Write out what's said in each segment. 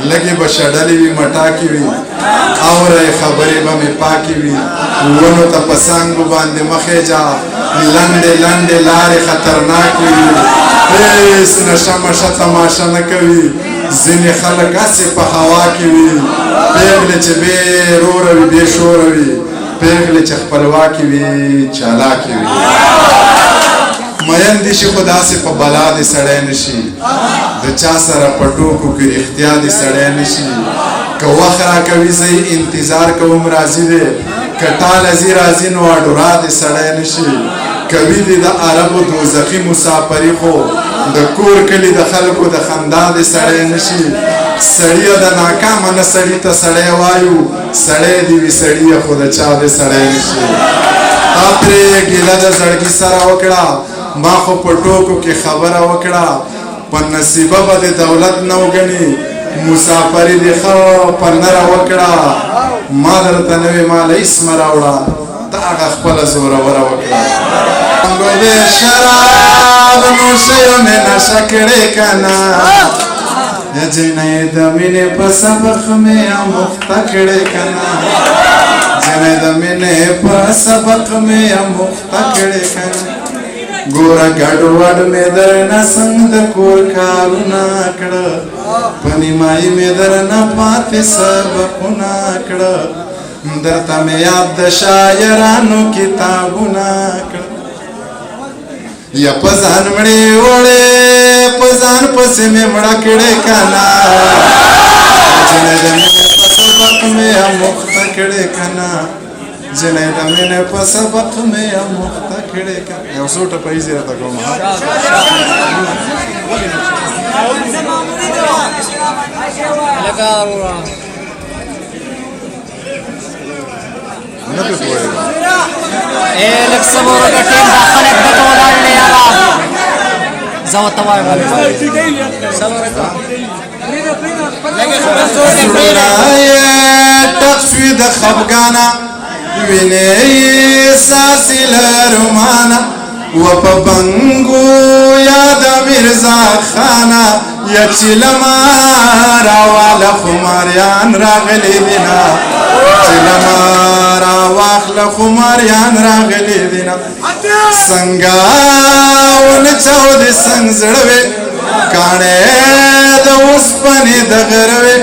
لګي به شډلې وي مټاکې وي اورې خبرې به مې پاکې وي ونو ته په څانګو باندې مخې جا لنډې لنډې لارې خطرناکې وي هېڅ نشه مشه تماشه نه کوي ځینې خلک هسې په هوا کې وي پېغلې چې بې روره وي بې شوره وي پېغلې چې خپلواکې وي چالاکې وي مین دي شي خو داسې په بلا دې سړی نه شي د چا سره په ټوکو کې رښتیا دې سړی نه شي که وخت راکوي زه انتظار کوم راځي دی که ټاله ځي راځي نو اډورا دې سړی نه شي کوي دې د عربو دوزخي مسافري خو د کور کلي د خلکو د خندا دې سړی نه شي سړیه د ناکامه نه سړي ته سړی وایو سړی دې وي سړیه خو د چا دې سړی نه شي تا پرې ګیله د زړګي سره وکړه ما خو په ټوکو کې خبره وکړه په نصیبه به د دولت نه وګڼي مسافري دې ښه په نره وکړه ما درته نوې ماله اسمه راوړه ته هغه خپله زوروره وکړه د شراب نوشیو مې نشه کړې که نه جنۍ د مینې په سبق مې اموخته کړې که نه جنۍ د مینې په سبق مې اموخته کړې که نه ګوره ګډوډ مې درنه څنګ د کور کارونه کړه په نیمایي مې درنه پاتې سبقونه کړه درته مې یاد د شاعرانو کتابونه کړه یا په ځان مړې وړې په ځان پسې مې مړه کړې که نه جنۍ د مینې په سبق مې اموخته کړې که نه جنۍ د مینې په سبق مې اموخته کړې که یو څو ټپه ایزې راته کوم نه پې پوهېږم لږ صبر وکړه ټیم دا خلک دلته ولاړ دی یاره زه ورته وایم زړونه یې ټک شوي د خفګانه وینې ساسې له رومانه و په بنګو یاد میرزا خانه یا چې له ما راواله خماریان راغلي دینه چې له ما راواخله خماریان راغلي دینه څنګه ونچاودې څنګ زړه وې کاڼې د اوسپنې د غره وې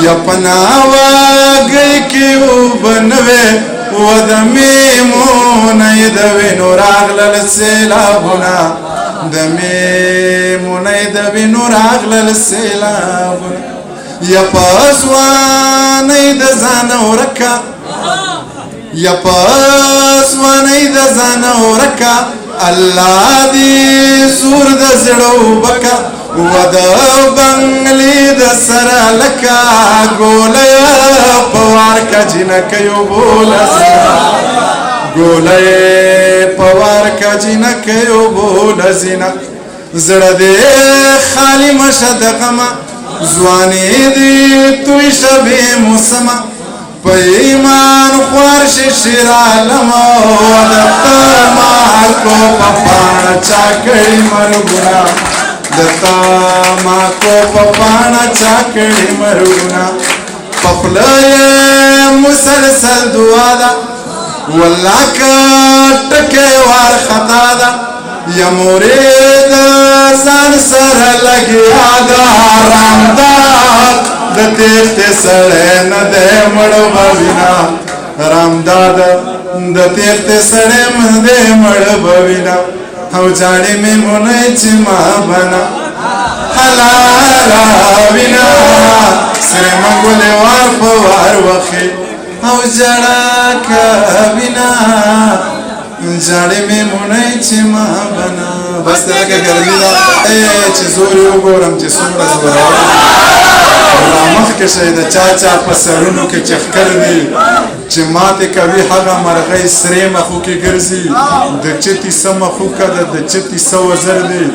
یا په ناوګۍ کې اوبه نه وې و د میمونۍ د وینو راغلل سیلابونه د میمونۍ د وینو راغلل سیلابونه یا په ځوانۍ د ځانه ورکه یا په ځوانۍ د ځانه ورکه الله دې زور د زړه وبکه و د بنګلې د سره لکه ګوله په وار که جنکیو بوله زینه ګوله په وار که جنکیو بوله زینه زړه دې خالي مشه د غمه ځواني دې توی شه بې موسمه په ایمان خوار شي شیر عالمه د تماکو په پاڼه چا کړي مرګونه د تماکو په پاڼه چا کړي مرګونه په خوله یې مسلسل دعا ده والله که ټکی وارخطا ده یا مورې د ځان سره لګیا ده رامداد د تیښتې سړی نه دی مړ به وینه رامداد د تیښتې سړی نه دی مړ به وینه او جاړې مې مونۍ چې ما بنا حلاله وینه سرې منګولې وار په وار وخې او جړه کوینه جاړې مې مونۍ چې ما بنا بس ته لکه ګرمي ده چې زور یې وګورم چې څومره زورور مخکې شي د چا چا په سرونو کې چخکر دي چې ماتې کوي هغه مرغۍ سرې مخو کې ګرځي د چتي څه مخوکه ده د چتي څه وزر دی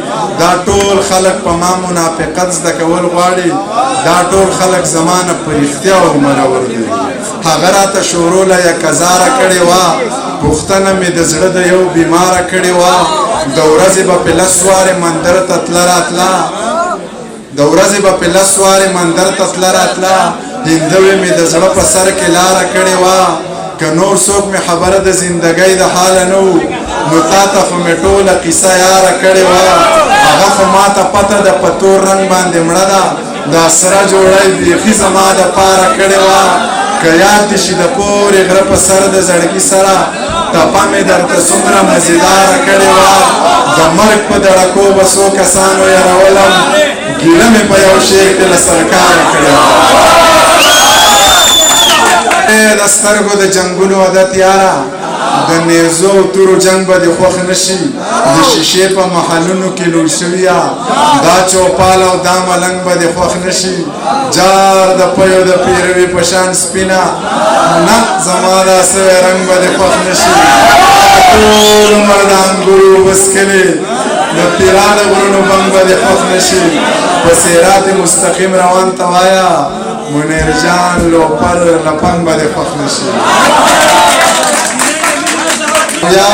دا ټول خلک په ما منافقت زده کول غواړي دا ټول خلک زما نه په رښتیا ورمرور دي هغه راته شوروله یک هزاره کړې وه پوښتنه مې د زړه د یو بیماره کړې وه د ورځې به په لس وارې مندر ته تله راتله د ورځې به په لس وارې مندر ته تله راتله هندوې مې د زړه په سر کې لاره کړې وه که نور څوک مې خبره د زندګۍ د حاله نه و نو تا ته خو مې ټوله قیصه یاره کړې وه هغه خو ما ته پته ده په تور رنګ باندې مړه ده دا سره جوړی بیخي زما دپاره کړې وه که یاد دې شي د پورې غره په سر د زړګي سره ټپه مې درته څومره مزیداره کړې وه د مرګ په دړکو به څو کسانو یرولم ګیله مې په یو شعر کې له سرکاره کړې وه د سترګو د جنګونو عادت یاره د نیزو او تورو جنگ به دې خوښ نه شي د شیشې په محلونو کې لوی شویه دا چوپال او دا ملنګ به دې خوښ نه شي جار د پیو د پیروي په شان سپینه نه زما دا سوی رنګ به دې خوښ نه شي ټول عمر د انګورو وسکلې د پیرا د غرونو بنګ به دې خوښ نه شي په صراط مستقیم روان ته وایه منیر جان لوپر لپنګ به دې خوښ نه شي یا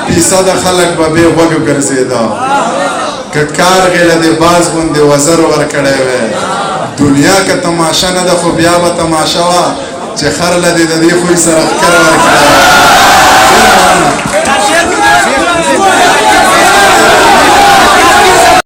فیصد خلق به بې غوږو ګرځېده که کارغې له دې باز غوندې وزر ورکړی وی دنیا که تماشه نه ده خو بیا به تماشه وه چې خر له دې د دې خوی سره ښکر ورکړي